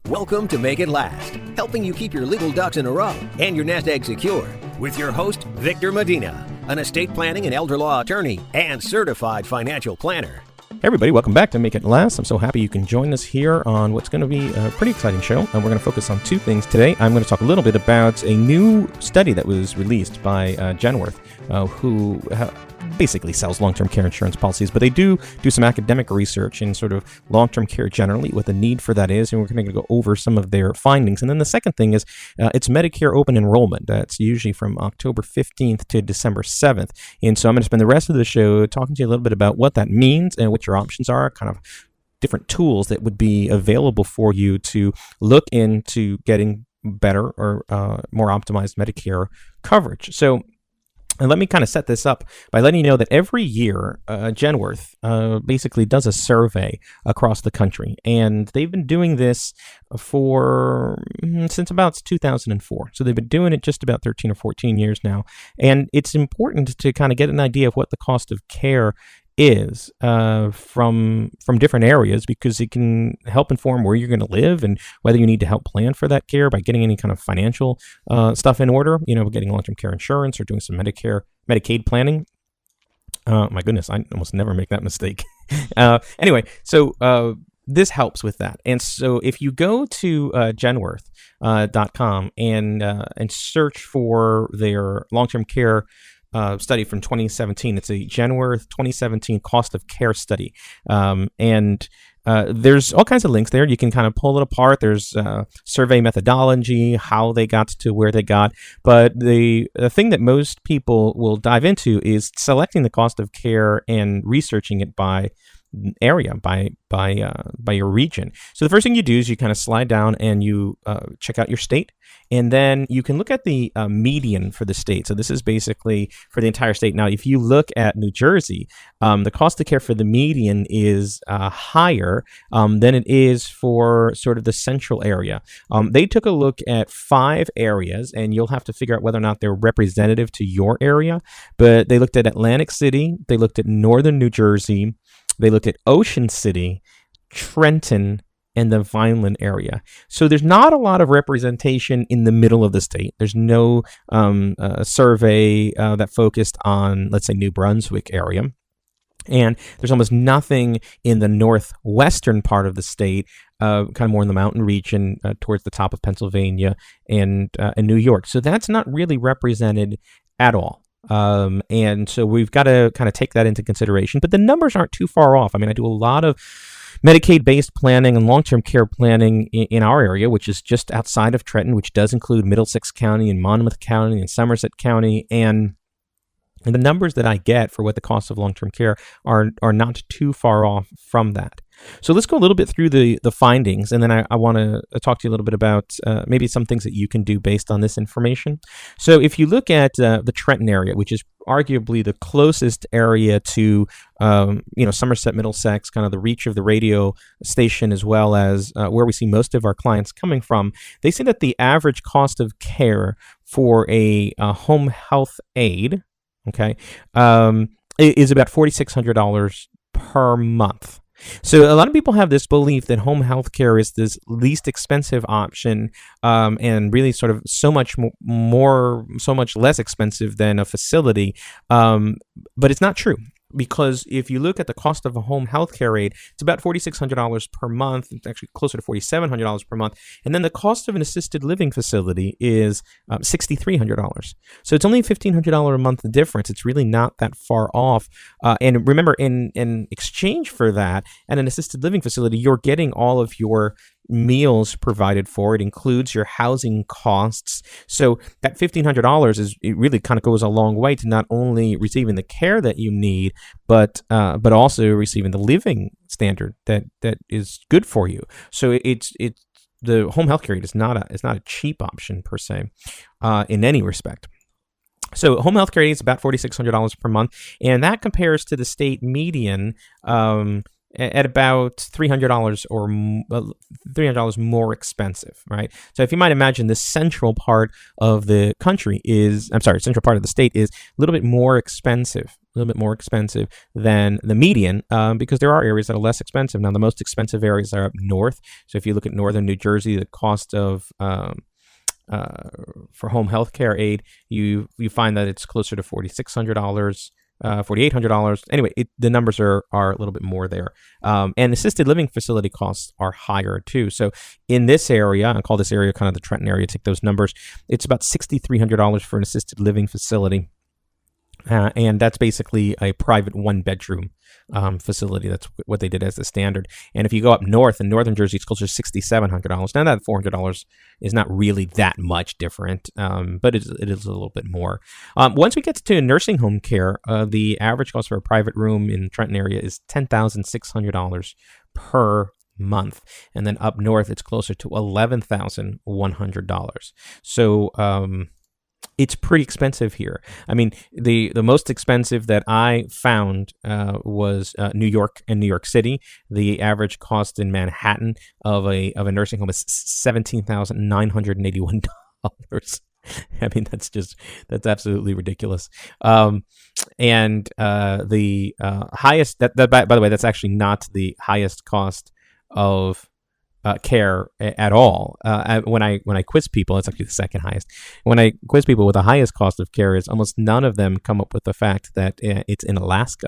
Welcome to Make It Last, helping you keep your legal ducks in a row and your nest egg secure, with your host, Victor Medina, an estate planning and elder law attorney and certified financial planner. Hey everybody, welcome back to Make It Last. I'm so happy you can join us here on what's going to be a pretty exciting show. And we're going to focus on two things today. I'm going to talk a little bit about a new study that was released by Genworth, who basically sells long-term care insurance policies, but they do some academic research in sort of long-term care generally, what the need for that is, and we're going to go over some of their findings. And then the second thing is it's Medicare Open Enrollment. That's usually from October 15th to December 7th. And so I'm going to spend the rest of the show talking to you a little bit about what that means and what your options are, kind of different tools that would be available for you to look into getting better or more optimized Medicare coverage. So and let me kind of set this up by letting you know that every year, Genworth basically does a survey across the country, and they've been doing this since about 2004. So they've been doing it just about 13 or 14 years now, and it's important to kind of get an idea of what the cost of care is from different areas, because it can help inform where you're going to live and whether you need to help plan for that care by getting any kind of financial stuff in order, getting long-term care insurance or doing some Medicaid planning. My goodness, I almost never make that mistake. Anyway, so this helps with that. And so if you go to genworth.com and search for their long-term care study from 2017. It's a Genworth 2017 cost of care study. And there's all kinds of links there. You can kind of pull it apart. There's survey methodology, how they got to where they got. But the thing that most people will dive into is selecting the cost of care and researching it by area, by your region. So the first thing you do is you kind of slide down and you check out your state, and then you can look at the median for the state. So this is basically for the entire state. Now, if you look at New Jersey, the cost of care for the median is higher than it is for sort of the central area. They took a look at 5 areas, and you'll have to figure out whether or not they're representative to your area. But they looked at Atlantic City, they looked at northern New Jersey, they looked at Ocean City, Trenton, and the Vineland area. So there's not a lot of representation in the middle of the state. There's no survey that focused on, let's say, New Brunswick area. And there's almost nothing in the northwestern part of the state, kind of more in the mountain region towards the top of Pennsylvania and New York. So that's not really represented at all. And so we've got to kind of take that into consideration, but the numbers aren't too far off. I mean, I do a lot of Medicaid-based planning and long-term care planning in our area, which is just outside of Trenton, which does include Middlesex County and Monmouth County and Somerset County. And the numbers that I get for what the cost of long-term care are not too far off from that. So let's go a little bit through the findings, and then I want to talk to you a little bit about maybe some things that you can do based on this information. So if you look at the Trenton area, which is arguably the closest area to Somerset, Middlesex, kind of the reach of the radio station, as well as where we see most of our clients coming from, they say that the average cost of care for a home health aide, is about $4,600 per monch. So a lot of people have this belief that home health care is this least expensive option, and really sort of so much less expensive than a facility. But it's not true. Because if you look at the cost of a home health care aid, it's about $4,600 per month. It's actually closer to $4,700 per month. And then the cost of an assisted living facility is $6,300. So it's only a $1,500 a month difference. It's really not that far off. And remember, in exchange for that, at an assisted living facility, you're getting all of your meals provided for. It includes your housing costs. So that $1,500 it really kind of goes a long way to not only receiving the care that you need, but also receiving the living standard that is good for you. So it's the home health care is not a cheap option per se, in any respect. So home health care is about $4,600 per month, and that compares to the state median at about $300 or $300 more expensive, right? So if you might imagine, the central part of the country central part of the state is a little bit more expensive little bit more expensive than the median, because there are areas that are less expensive. Now, the most expensive areas are up north. So if you look at northern New Jersey, the cost of for home health care aid, you find that it's closer to $4,600. $4,800. Anyway, the numbers are a little bit more there. And assisted living facility costs are higher too. So in this area, I call this area kind of the Trenton area, take those numbers, it's about $6,300 for an assisted living facility. And that's basically a private one-bedroom facility. That's what they did as the standard. And if you go up north in northern Jersey, it's closer to $6,700. Now that $400 is not really that much different, but it is a little bit more. Once we get to nursing home care, the average cost for a private room in the Trenton area is $10,600 per month. And then up north, it's closer to $11,100. So, it's pretty expensive here. I mean, the most expensive that I found was New York and New York City. The average cost in Manhattan of a nursing home is $17,981. I mean, that's absolutely ridiculous. And the highest that by the way, that's actually not the highest cost of care at all. When I quiz people, it's actually the second highest. When I quiz people with the highest cost of care, is almost none of them come up with the fact that it's in Alaska.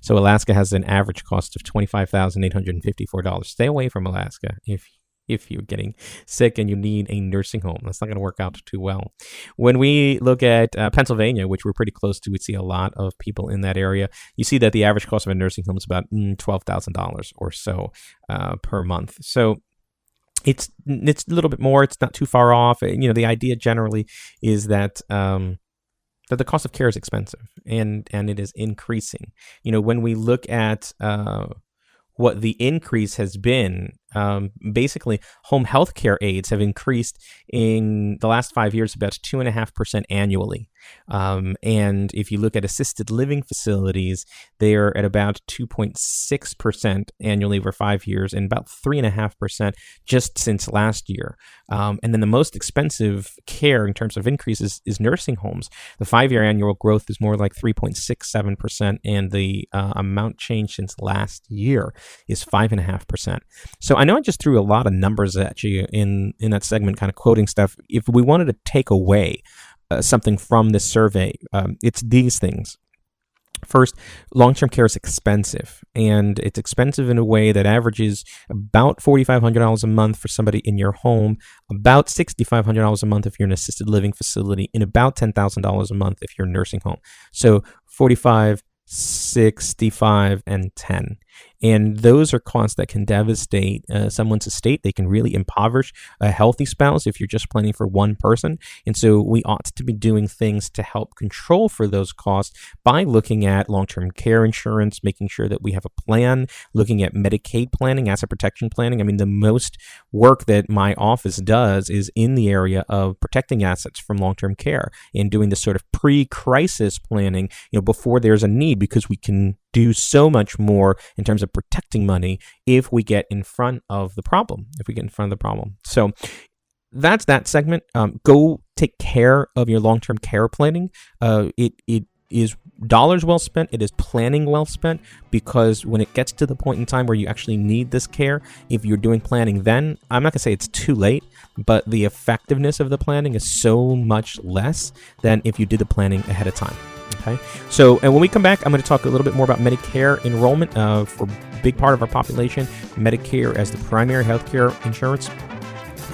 So Alaska has an average cost of $25,854. Stay away from Alaska if you're getting sick and you need a nursing home. That's not going to work out too well. When we look at Pennsylvania, which we're pretty close to, we see a lot of people in that area. You see that the average cost of a nursing home is about $12,000 or so per month. So it's a little bit more. It's not too far off. The idea generally is that that the cost of care is expensive and it is increasing. When we look at what the increase has been, basically home health care aids have increased in the last 5 years about 2.5% annually. And if you look at assisted living facilities, they're at about 2.6% annually over 5 years and about 3.5% just since last year. And then the most expensive care in terms of increases is nursing homes. The 5-year annual growth is more like 3.67%, and the amount change since last year is 5.5%. So I know I just threw a lot of numbers at you in that segment, kind of quoting stuff. If we wanted to take away something from this survey, it's these things. First, long-term care is expensive, and it's expensive in a way that averages about $4,500 a month for somebody in your home, about $6,500 a month if you're in an assisted living facility, and about $10,000 a month if you're in a nursing home. So 45, 65, and 10. And those are costs that can devastate someone's estate. They can really impoverish a healthy spouse if you're just planning for one person. And so we ought to be doing things to help control for those costs by looking at long-term care insurance, making sure that we have a plan, looking at Medicaid planning, asset protection planning. I mean, the most work that my office does is in the area of protecting assets from long-term care and doing this sort of pre-crisis planning, before there's a need, because we can do so much more in terms of protecting money if we get in front of the problem. So that's that segment. Go take care of your long-term care planning. It is dollars well spent. It is planning well spent, because when it gets to the point in time where you actually need this care, if you're doing planning then, I'm not going to say it's too late, but the effectiveness of the planning is so much less than if you did the planning ahead of time. Okay. So, and when we come back, I'm going to talk a little bit more about Medicare enrollment for a big part of our population. Medicare as the primary healthcare insurance,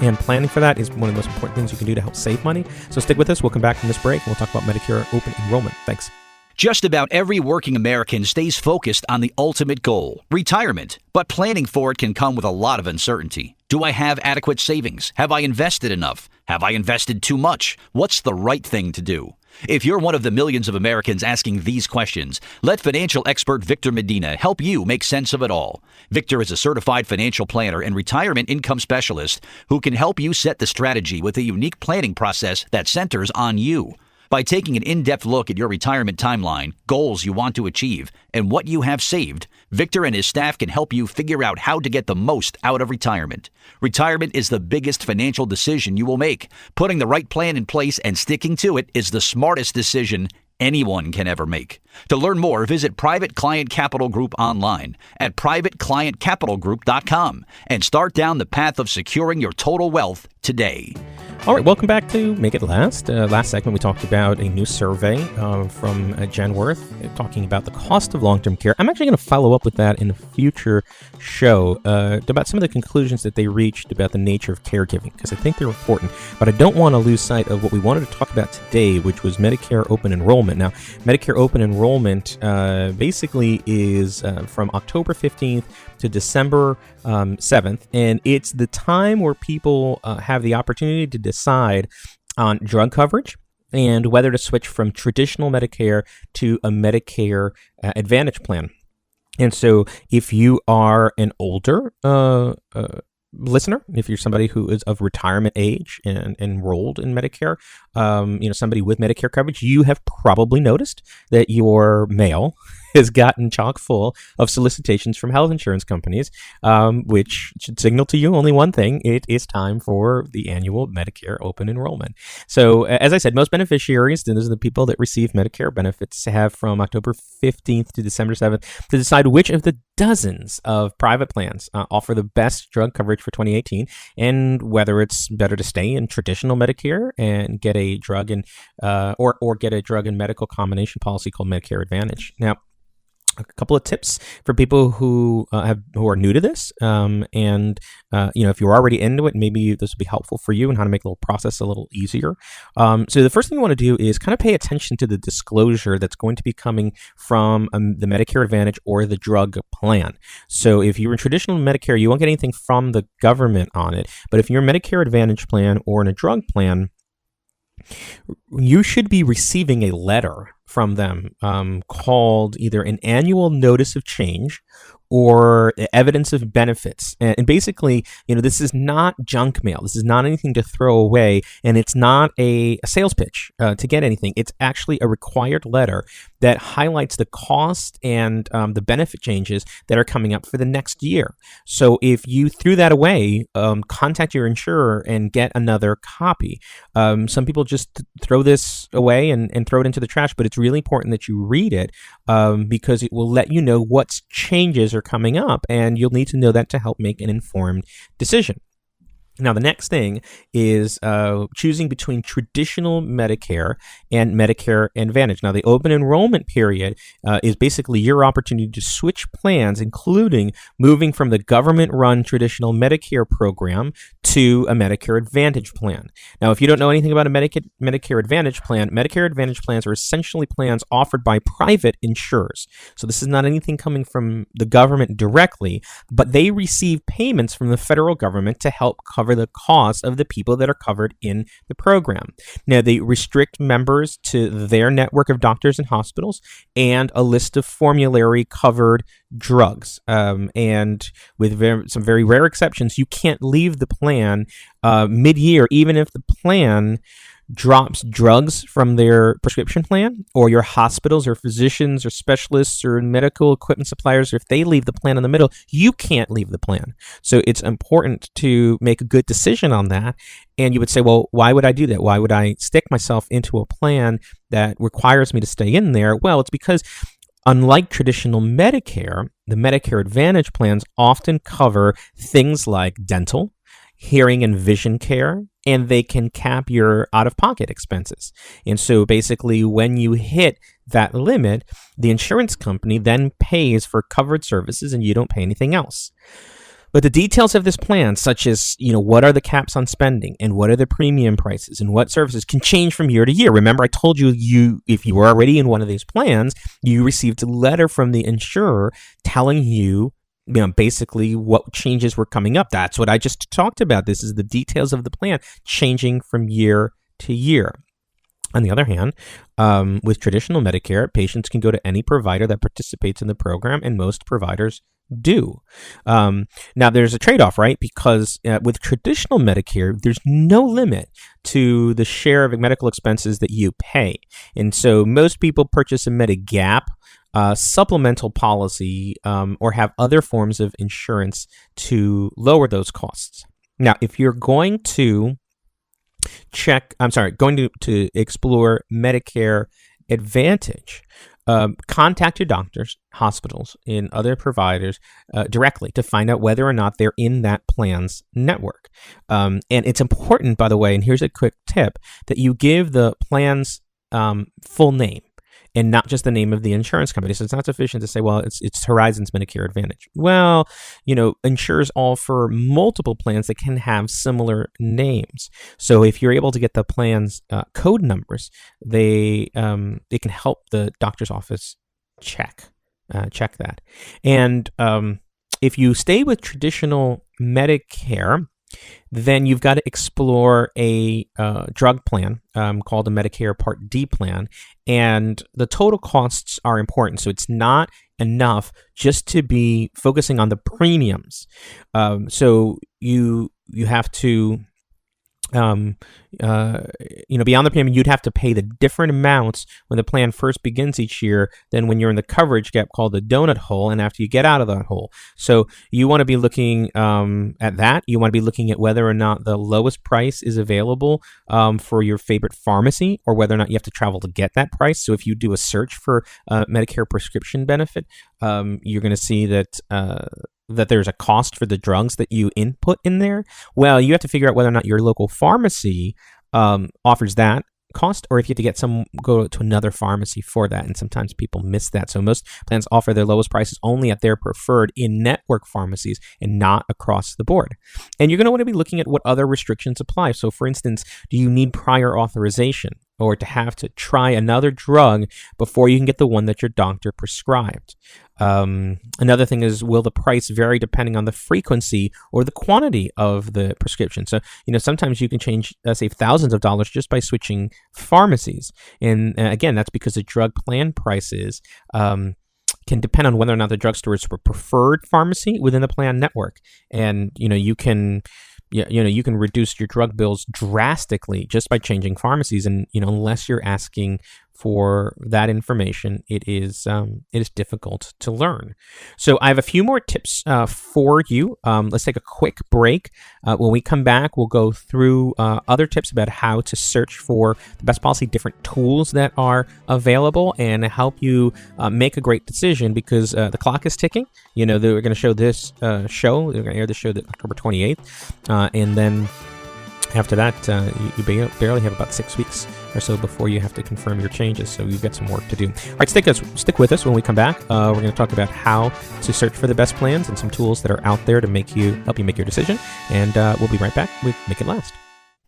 and planning for that is one of the most important things you can do to help save money. So stick with us. We'll come back from this break and we'll talk about Medicare Open Enrollment. Thanks. Just about every working American stays focused on the ultimate goal, retirement. But planning for it can come with a lot of uncertainty. Do I have adequate savings? Have I invested enough? Have I invested too much? What's the right thing to do? If you're one of the millions of Americans asking these questions, let financial expert Victor Medina help you make sense of it all. Victor is a certified financial planner and retirement income specialist who can help you set the strategy with a unique planning process that centers on you. By taking an in-depth look at your retirement timeline, goals you want to achieve, and what you have saved, Victor and his staff can help you figure out how to get the most out of retirement. Retirement is the biggest financial decision you will make. Putting the right plan in place and sticking to it is the smartest decision anyone can ever make. To learn more, visit Private Client Capital Group online at privateclientcapitalgroup.com and start down the path of securing your total wealth today. All right, welcome back to Make It Last. Last segment, we talked about a new survey from Genworth talking about the cost of long-term care. I'm actually going to follow up with that in a future show about some of the conclusions that they reached about the nature of caregiving, because I think they're important. But I don't want to lose sight of what we wanted to talk about today, which was Medicare Open Enrollment. Now, Medicare Open Enrollment basically is from October 15th to December 7th, and it's the time where people have the opportunity to decide on drug coverage and whether to switch from traditional Medicare to a Medicare Advantage plan. And so if you are an older listener, if you're somebody who is of retirement age and enrolled in Medicare, somebody with Medicare coverage, you have probably noticed that your mail has gotten chock full of solicitations from health insurance companies, which should signal to you only one thing: it is time for the annual Medicare Open Enrollment. So, as I said, most beneficiaries, and those are the people that receive Medicare benefits, have from October 15th to December 7th to decide which of the dozens of private plans offer the best drug coverage for 2018, and whether it's better to stay in traditional Medicare and get a drug and or get a drug and medical combination policy called Medicare Advantage. Now, a couple of tips for people who are new to this, if you're already into it, maybe this will be helpful for you and how to make the process a little easier. So the first thing you want to do is kind of pay attention to the disclosure that's going to be coming from the Medicare Advantage or the drug plan. So if you're in traditional Medicare, you won't get anything from the government on it. But if you're a Medicare Advantage plan or in a drug plan, you should be receiving a letter from them called either an annual notice of change or evidence of benefits. And basically, this is not junk mail. This is not anything to throw away, and it's not a sales pitch to get anything. It's actually a required letter that highlights the cost and the benefit changes that are coming up for the next year. So if you threw that away, contact your insurer and get another copy. Some people just throw this away and throw it into the trash, but it's really important that you read it because it will let you know what changes are coming up, and you'll need to know that to help make an informed decision. Now, the next thing is choosing between traditional Medicare and Medicare Advantage. Now, the open enrollment period is basically your opportunity to switch plans, including moving from the government-run traditional Medicare program to a Medicare Advantage plan. Now, if you don't know anything about a Medicare Advantage plan, Medicare Advantage plans are essentially plans offered by private insurers. So this is not anything coming from the government directly, but they receive payments from the federal government to help cover the cost of the people that are covered in the program. Now, they restrict members to their network of doctors and hospitals and a list of formulary covered drugs. And with some very rare exceptions, you can't leave the plan mid-year, even if the plan drops drugs from their prescription plan, or your hospitals or physicians or specialists or medical equipment suppliers, if they leave the plan in the middle, you can't leave the plan. So it's important to make a good decision on that. And you would say, well, why would I do that? Why would I stick myself into a plan that requires me to stay in there? Well, it's because unlike traditional Medicare, the Medicare Advantage plans often cover things like dental, hearing and vision care, and they can cap your out-of-pocket expenses. And so basically, when you hit that limit, the insurance company then pays for covered services and you don't pay anything else. But the details of this plan, such as, what are the caps on spending and what are the premium prices and what services, can change from year to year. Remember, I told you, if you were already in one of these plans, you received a letter from the insurer telling you, basically what changes were coming up. That's what I just talked about. This is the details of the plan changing from year to year. On the other hand, with traditional Medicare, patients can go to any provider that participates in the program, and most providers do. Now, there's a trade-off, right? Because with traditional Medicare, there's no limit to the share of medical expenses that you pay. And so most people purchase a Medigap supplemental policy or have other forms of insurance to lower those costs. Now, if you're going to explore Medicare Advantage, contact your doctors, hospitals, and other providers directly to find out whether or not they're in that plan's network. And it's important, by the way, and here's a quick tip, that you give the plan's full name and not just the name of the insurance company. So it's not sufficient to say, well, it's Horizon's Medicare Advantage. Well, insurers offer multiple plans that can have similar names. So if you're able to get the plan's code numbers, it can help the doctor's office check that. And if you stay with traditional Medicare, then you've got to explore a drug plan called a Medicare Part D plan, and the total costs are important. So it's not enough just to be focusing on the premiums. So you have to beyond the premium, you'd have to pay the different amounts when the plan first begins each year than when you're in the coverage gap called the donut hole, and after you get out of that hole. So you want to be looking at that. You want to be looking at whether or not the lowest price is available for your favorite pharmacy, or whether or not you have to travel to get that price. So if you do a search for Medicare prescription benefit, you're going to see that there's a cost for the drugs that you input in there. Well, you have to figure out whether or not your local pharmacy offers that cost, or if you have to go to another pharmacy for that. And sometimes people miss that. So most plans offer their lowest prices only at their preferred in-network pharmacies and not across the board. And you're going to want to be looking at what other restrictions apply. So for instance, do you need prior authorization or to have to try another drug before you can get the one that your doctor prescribed? Another thing is, will the price vary depending on the frequency or the quantity of the prescription? So, sometimes you can save thousands of dollars just by switching pharmacies. And again, that's because the drug plan prices can depend on whether or not the drugstore is a preferred pharmacy within the plan network. And, you can reduce your drug bills drastically just by changing pharmacies. And, unless you're asking for that information, it is difficult to learn. So I have a few more tips for you. Let's take a quick break. When we come back, we'll go through other tips about how to search for the best policy, different tools that are available, and help you make a great decision, because the clock is ticking. They're going to show this show. They're going to air the show October 28th, and then after that, you barely have about 6 weeks or so before you have to confirm your changes. So you've got some work to do. All right, stick with us. When we come back, we're going to talk about how to search for the best plans and some tools that are out there to help you make your decision. And we'll be right back with Make It Last.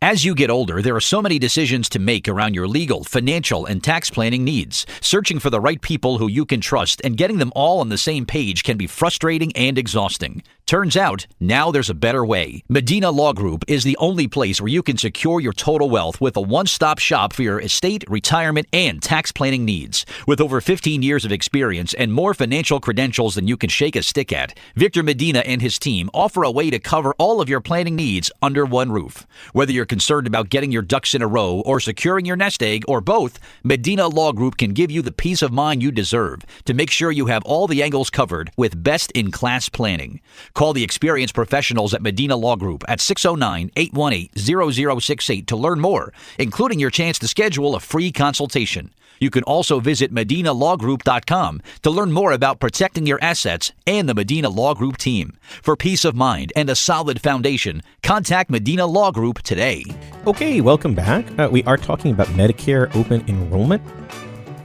As you get older, there are so many decisions to make around your legal, financial, and tax planning needs. Searching for the right people who you can trust and getting them all on the same page can be frustrating and exhausting. Turns out, now there's a better way. Medina Law Group is the only place where you can secure your total wealth with a one-stop shop for your estate, retirement, and tax planning needs. With over 15 years of experience and more financial credentials than you can shake a stick at, Victor Medina and his team offer a way to cover all of your planning needs under one roof. Whether you're concerned about getting your ducks in a row or securing your nest egg, or both, Medina Law Group can give you the peace of mind you deserve to make sure you have all the angles covered with best-in-class planning. Call the experienced professionals at Medina Law Group at 609-818-0068 to learn more, including your chance to schedule a free consultation. You can also visit MedinaLawGroup.com to learn more about protecting your assets and the Medina Law Group team. For peace of mind and a solid foundation, contact Medina Law Group today. Okay, welcome back. We are talking about Medicare Open Enrollment.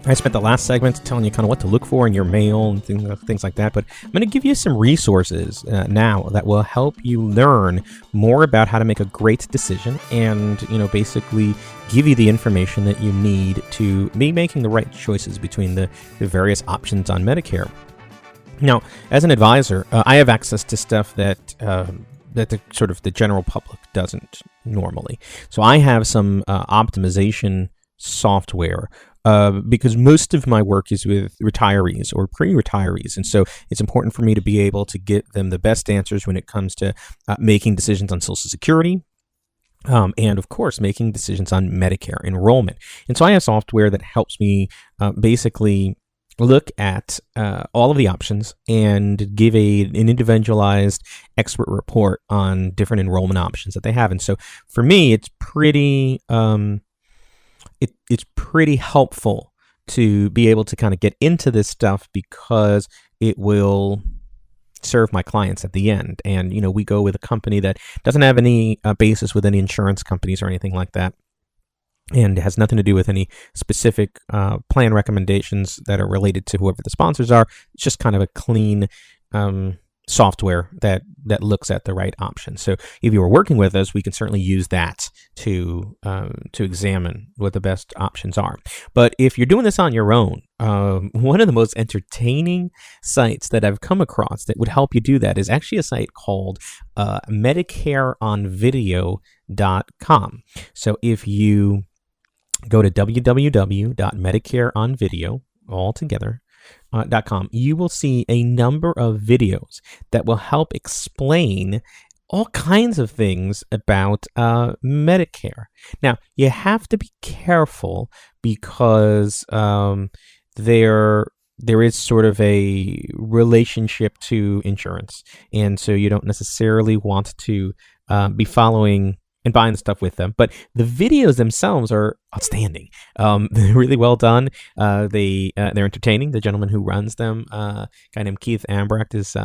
I spent the last segment telling you kind of what to look for in your mail and things like that, but I'm going to give you some resources now that will help you learn more about how to make a great decision and, basically give you the information that you need to be making the right choices between the various options on Medicare. Now, as an advisor, I have access to stuff that the general public doesn't normally. So I have some optimization software because most of my work is with retirees or pre-retirees. And so it's important for me to be able to get them the best answers when it comes to making decisions on Social Security, and of course, making decisions on Medicare enrollment. And so I have software that helps me basically look at all of the options and give an individualized expert report on different enrollment options that they have. And so for me, it's pretty it's pretty helpful to be able to kind of get into this stuff because it will serve my clients at the end. And, we go with a company that doesn't have any basis with any insurance companies or anything like that, and has nothing to do with any specific plan recommendations that are related to whoever the sponsors are. It's just kind of a clean software that looks at the right option. So if you were working with us, we can certainly use that to examine what the best options are. But if you're doing this on your own, one of the most entertaining sites that I've come across that would help you do that is actually a site called MedicareOnVideo.com. So if you go to www.medicareonvideo altogether .com, you will see a number of videos that will help explain all kinds of things about Medicare. Now, you have to be careful because there is sort of a relationship to insurance, and so you don't necessarily want to be following and buying the stuff with them. But the videos themselves are outstanding. They're really well done. They're entertaining. The gentleman who runs them, a guy named Keith Ambrecht, is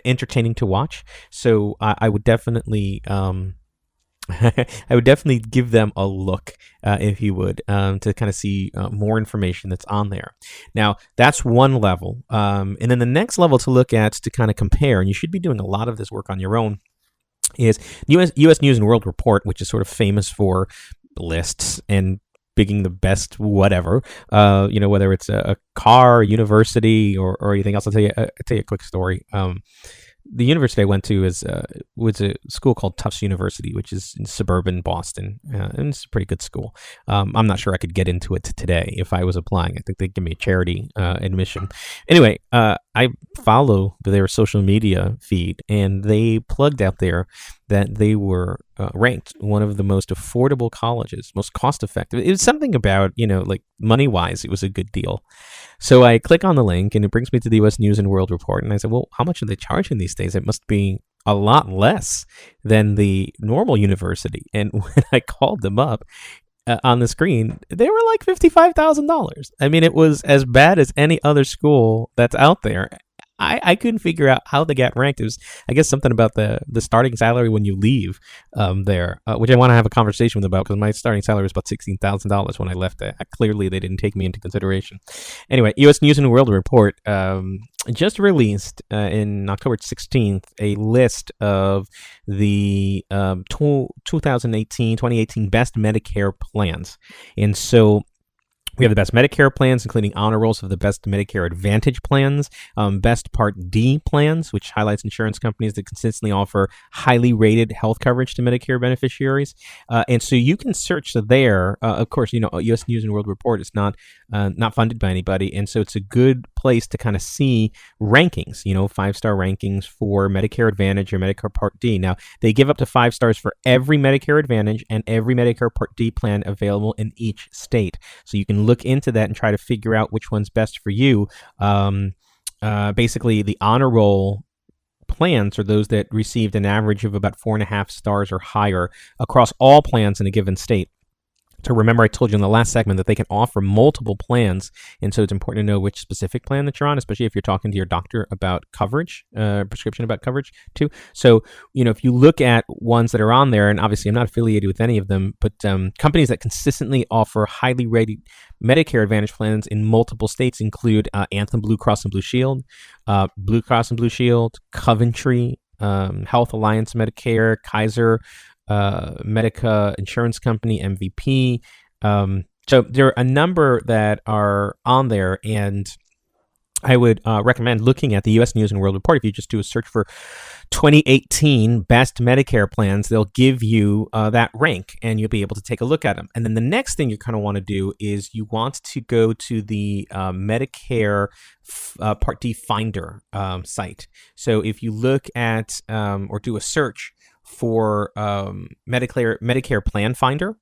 entertaining to watch. So I would definitely give them a look if you would, to kind of see more information that's on there. Now, that's one level. And then the next level to look at to kind of compare, and you should be doing a lot of this work on your own, is U.S. News and World Report, which is sort of famous for lists and picking the best whatever, whether it's a car, university, or anything else. I'll tell you a quick story. The university I went to was a school called Tufts University, which is in suburban Boston, and it's a pretty good school. I'm not sure I could get into it today if I was applying. I think they'd give me a charity admission. Anyway, I follow their social media feed, and they plugged out there that they were ranked one of the most affordable colleges, most cost-effective. It was something about, like money-wise, it was a good deal. So I click on the link, and it brings me to the U.S. News and World Report, and I said, well, how much are they charging these days? It must be a lot less than the normal university. And when I called them up, on the screen, they were like $55,000. I mean, it was as bad as any other school that's out there. I couldn't figure out how they got ranked. It was, I guess, something about the starting salary when you leave there, which I want to have a conversation with about, because my starting salary was about $16,000 when I left. Clearly, they didn't take me into consideration. Anyway, U.S. News and World Report just released in October 16th a list of the 2018 best Medicare plans. And so we have the best Medicare plans, including honor rolls of the best Medicare Advantage plans, best Part D plans, which highlights insurance companies that consistently offer highly rated health coverage to Medicare beneficiaries. And so you can search there. Of course, U.S. News and World Report is not funded by anybody, and so it's a good place to kind of see rankings, 5-star rankings for Medicare Advantage or Medicare Part D. Now, they give up to 5 stars for every Medicare Advantage and every Medicare Part D plan available in each state. So you can look into that and try to figure out which one's best for you. Basically, the honor roll plans are those that received an average of about 4.5 stars or higher across all plans in a given state. So remember, I told you in the last segment that they can offer multiple plans, and so it's important to know which specific plan that you're on, especially if you're talking to your doctor about coverage, prescription about coverage too. So, if you look at ones that are on there, and obviously I'm not affiliated with any of them, but companies that consistently offer highly rated Medicare Advantage plans in multiple states include Anthem Blue Cross and Blue Shield, Blue Cross and Blue Shield, Coventry, Health Alliance Medicare, Kaiser, Medica Insurance Company, MVP. So there are a number that are on there, and I would recommend looking at the U.S. News and World Report. If you just do a search for 2018 best Medicare plans, they'll give you that rank, and you'll be able to take a look at them. And then the next thing you kind of want to do is you want to go to the Medicare Part D Finder site. So if you look at or do a search for Medicare Plan Finder.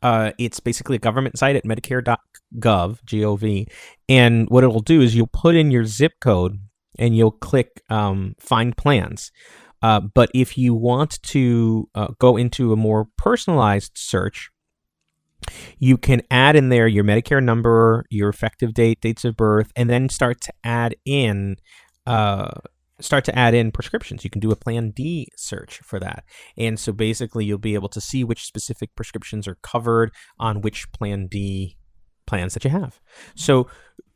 It's basically a government site at medicare.gov, G-O-V, and what it'll do is you'll put in your zip code and you'll click Find Plans. But if you want to go into a more personalized search, you can add in there your Medicare number, your effective date, dates of birth, and then start to add in prescriptions. You can do a Plan D search for that. And so basically you'll be able to see which specific prescriptions are covered on which Plan D plans that you have. So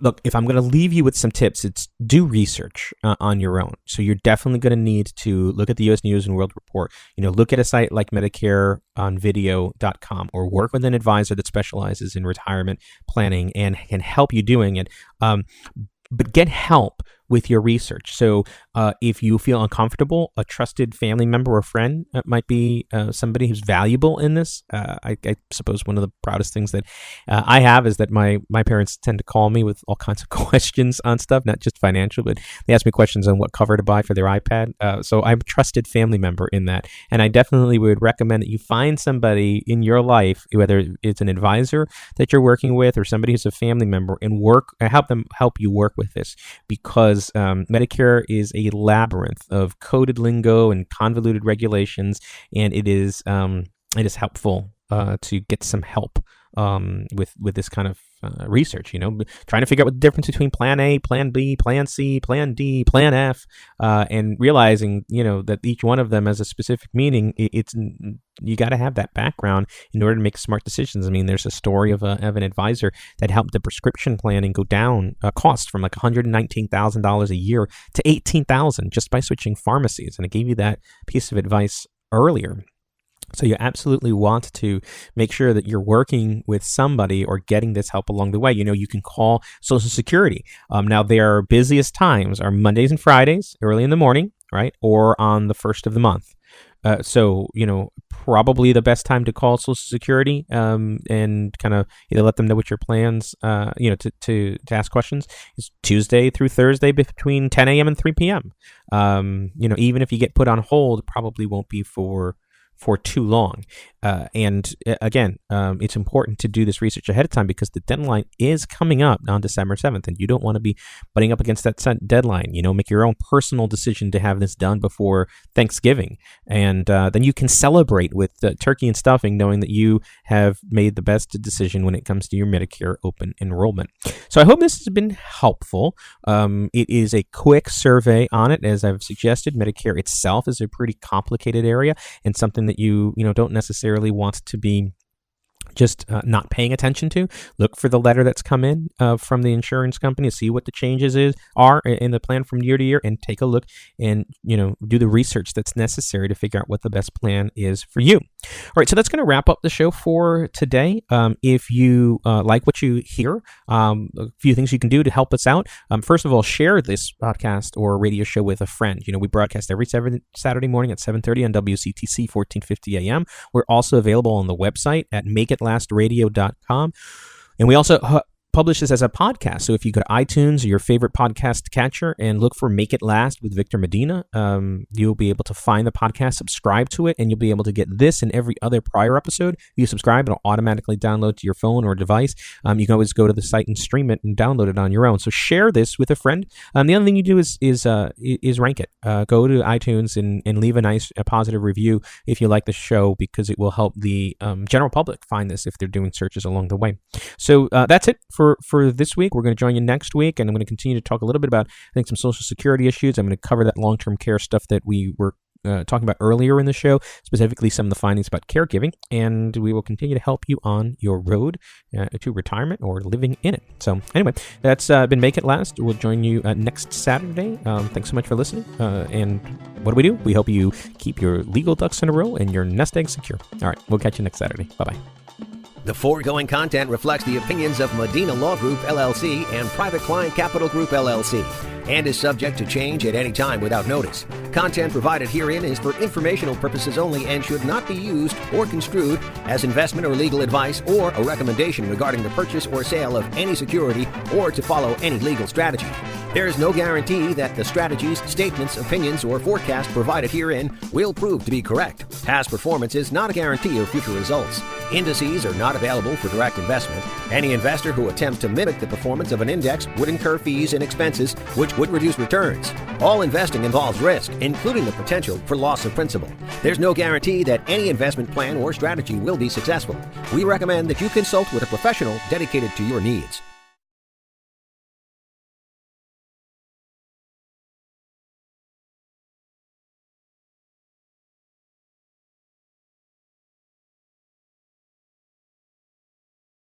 look, if I'm going to leave you with some tips, it's do research on your own. So you're definitely going to need to look at the U.S. News and World Report, look at a site like MedicareOnVideo.com, or work with an advisor that specializes in retirement planning and can help you doing it. But get help with your research. So if you feel uncomfortable, a trusted family member or friend might be somebody who's valuable in this. I suppose one of the proudest things that I have is that my parents tend to call me with all kinds of questions on stuff, not just financial, but they ask me questions on what cover to buy for their iPad. So I'm a trusted family member in that. And I definitely would recommend that you find somebody in your life, whether it's an advisor that you're working with or somebody who's a family member, and help you work with this, because Medicare is a labyrinth of coded lingo and convoluted regulations, and it is helpful to get some help with this kind of research, trying to figure out what the difference between Plan A, Plan B, Plan C, Plan D, Plan F, and realizing, that each one of them has a specific meaning. You got to have that background in order to make smart decisions. I mean, there's a story of an advisor that helped the prescription planning go down cost from like $119,000 a year to $18,000 just by switching pharmacies. And I gave you that piece of advice earlier. So you absolutely want to make sure that you're working with somebody or getting this help along the way. You can call Social Security. Now, their busiest times are Mondays and Fridays, early in the morning, right? Or on the first of the month. So, probably the best time to call Social Security and kind of either let them know what your plans, to ask questions is Tuesday through Thursday between 10 a.m. and 3 p.m. Even if you get put on hold, it probably won't be for too long. And again, it's important to do this research ahead of time, because the deadline is coming up on December 7th, and you don't want to be butting up against that deadline. Make your own personal decision to have this done before Thanksgiving. And then you can celebrate with turkey and stuffing, knowing that you have made the best decision when it comes to your Medicare Open Enrollment. So I hope this has been helpful. It is a quick survey on it. As I've suggested, Medicare itself is a pretty complicated area and something that you don't necessarily want to be just not paying attention to. Look for the letter that's come in from the insurance company, see what the changes are in the plan from year to year, and take a look and do the research that's necessary to figure out what the best plan is for you. All right, so that's going to wrap up the show for today. If you like what you hear, a few things you can do to help us out. First of all, share this podcast or radio show with a friend. We broadcast every Saturday morning at 7:30 on WCTC 1450 AM. We're also available on the website at makeitlastradio.com. And we also publish this as a podcast. So if you go to iTunes or your favorite podcast catcher and look for Make It Last with Victor Medina, you'll be able to find the podcast, subscribe to it, and you'll be able to get this and every other prior episode. You subscribe, it'll automatically download to your phone or device. You can always go to the site and stream it and download it on your own. So share this with a friend. The other thing you do is rank it. Go to iTunes and leave a positive review if you like the show, because it will help the general public find this if they're doing searches along the way. So that's it for this week. We're going to join you next week, and I'm going to continue to talk a little bit about, some Social Security issues. I'm going to cover that long-term care stuff that we were talking about earlier in the show, specifically some of the findings about caregiving, and we will continue to help you on your road to retirement or living in it. So anyway, that's been Make It Last. We'll join you next Saturday. Thanks so much for listening. And what do? We hope you keep your legal ducks in a row and your nest egg secure. All right, we'll catch you next Saturday. Bye-bye. The foregoing content reflects the opinions of Medina Law Group, LLC, and Private Client Capital Group, LLC, and is subject to change at any time without notice. Content provided herein is for informational purposes only and should not be used or construed as investment or legal advice or a recommendation regarding the purchase or sale of any security or to follow any legal strategy. There is no guarantee that the strategies, statements, opinions, or forecasts provided herein will prove to be correct. Past performance is not a guarantee of future results. Indices are not available for direct investment. Any investor who attempts to mimic the performance of an index would incur fees and expenses, which would reduce returns. All investing involves risk, including the potential for loss of principal. There's no guarantee that any investment plan or strategy will be successful. We recommend that you consult with a professional dedicated to your needs.